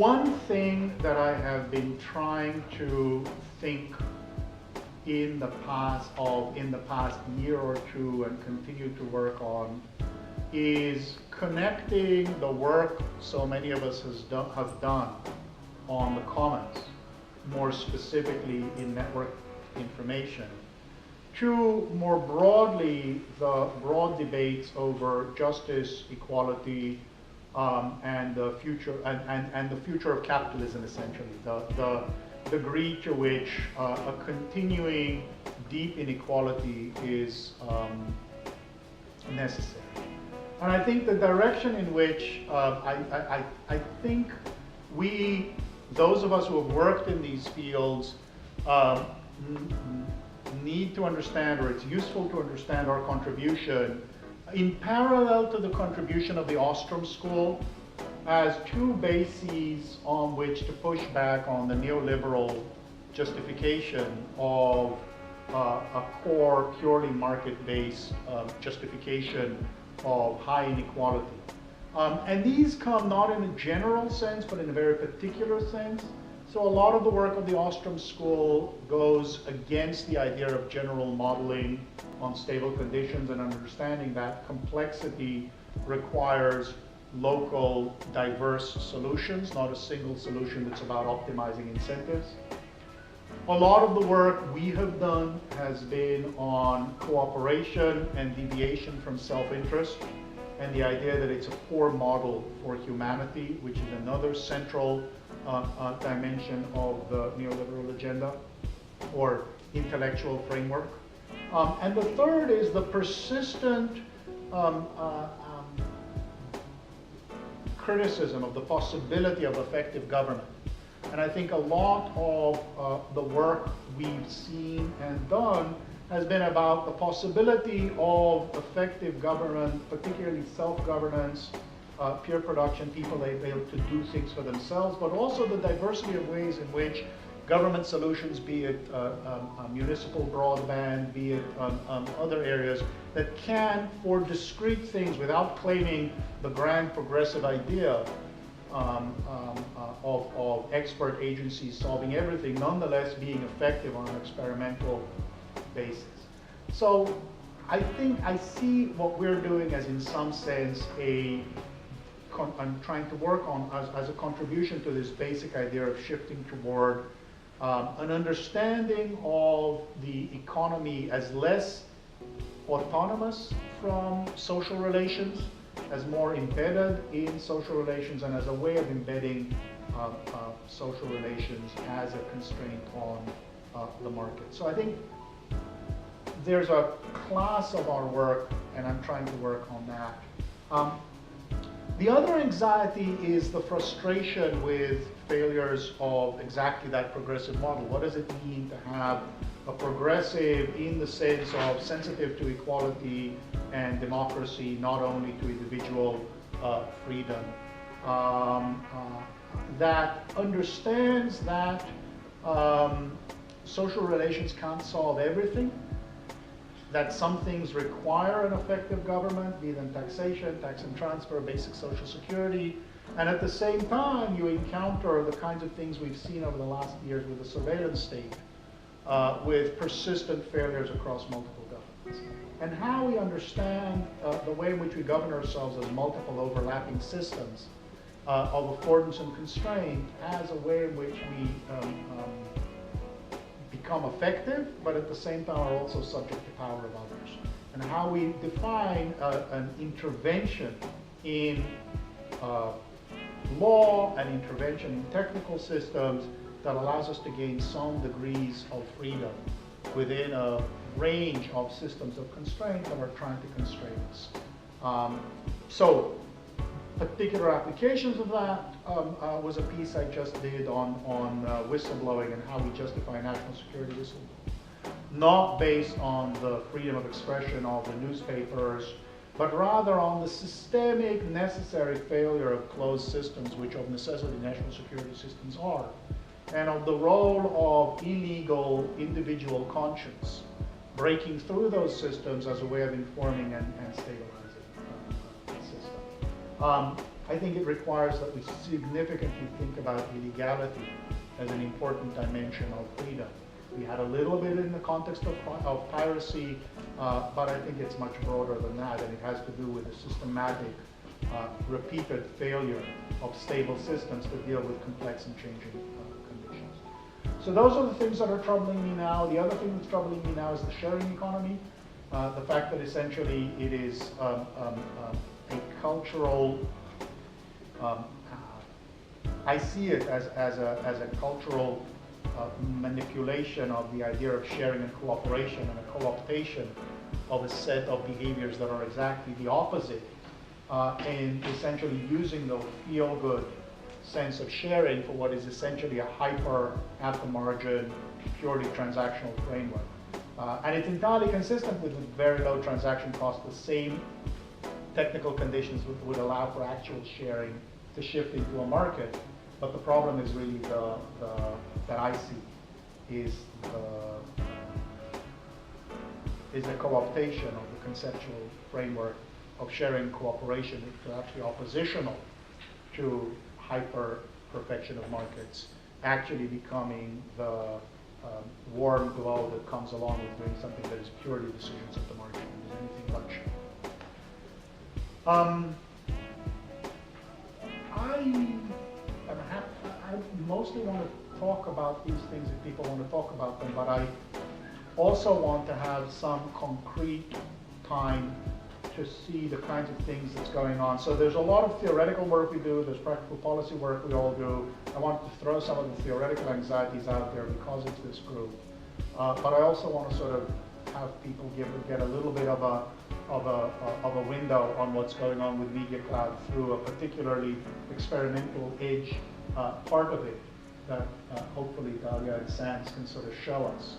One thing that I have been trying to think in the past year or two and continue to work on is connecting the work so many of us have done on the commons, more specifically in network information, to more broadly the broad debates over justice, equality, and the future and the future of capitalism, essentially, the degree to which a continuing deep inequality is necessary. And I think the direction in which I think we, those of us who have worked in these fields, need to understand, or it's useful to understand our contribution in parallel to the contribution of the Ostrom School as two bases on which to push back on the neoliberal justification of a core, purely market-based justification of high inequality. And these come not in a general sense, but in a very particular sense. So a lot of the work of the Ostrom School goes against the idea of general modeling on stable conditions and understanding that complexity requires local, diverse solutions, not a single solution that's about optimizing incentives. A lot of the work we have done has been on cooperation and deviation from self-interest, and the idea that it's a core model for humanity, which is another central dimension of the neoliberal agenda or intellectual framework. And the third is the persistent criticism of the possibility of effective government. And I think a lot of the work we've seen and done has been about the possibility of effective government, particularly self-governance, peer production, people able to do things for themselves, but also the diversity of ways in which government solutions, be it municipal broadband, be it other areas, that can, for discrete things, without claiming the grand progressive idea of expert agencies solving everything, nonetheless being effective on an experimental basis. So I think I see what we're doing as, in some sense, I'm trying to work on as a contribution to this basic idea of shifting toward an understanding of the economy as less autonomous from social relations, as more embedded in social relations, and as a way of embedding social relations as a constraint on the market. So I think there's a class of our work, and I'm trying to work on that. The other anxiety is the frustration with failures of exactly that progressive model. What does it mean to have a progressive in the sense of sensitive to equality and democracy, not only to individual freedom, that understands that social relations can't solve everything, that some things require an effective government, be them taxation, tax and transfer, basic social security, and at the same time you encounter the kinds of things we've seen over the last years with the surveillance state, with persistent failures across multiple governments. And how we understand the way in which we govern ourselves as multiple overlapping systems of affordance and constraint as a way in which we become effective, but at the same time are also subject to power of others. And how we define an intervention in law and intervention in technical systems that allows us to gain some degrees of freedom within a range of systems of constraint that are trying to constrain us. So particular applications of that was a piece I just did on whistleblowing and how we justify national security whistleblowing. Not based on the freedom of expression of the newspapers, but rather on the systemic necessary failure of closed systems, which of necessity national security systems are, and of the role of illegal individual conscience breaking through those systems as a way of informing and stabilizing the system. I think it requires that we significantly think about illegality as an important dimension of freedom. We had a little bit in the context of piracy, but I think it's much broader than that, and it has to do with the systematic, repeated failure of stable systems to deal with complex and changing conditions. So those are the things that are troubling me now. The other thing that's troubling me now is the sharing economy. The fact that essentially it is a cultural, I see it as a cultural manipulation of the idea of sharing and cooperation, and a co-optation of a set of behaviors that are exactly the opposite, and essentially using the feel-good sense of sharing for what is essentially a hyper, at the margin, purely transactional framework. And it's entirely consistent with very low transaction costs. The same technical conditions would allow for actual sharing to shift into a market. But the problem is really that I see is the co-optation of the conceptual framework of sharing cooperation, which are actually oppositional to hyper-perfection of markets, actually becoming the warm glow that comes along with doing something that is purely decisions of the market and anything but sharing. I mostly want to talk about these things if people want to talk about them, but I also want to have some concrete time to see the kinds of things that's going on. So there's a lot of theoretical work we do, there's practical policy work we all do. I want to throw some of the theoretical anxieties out there because it's this group. But I also want to sort of have people get a little bit of a window on what's going on with Media Cloud through a particularly experimental edge part of it that hopefully Dalia and Sans can sort of show us.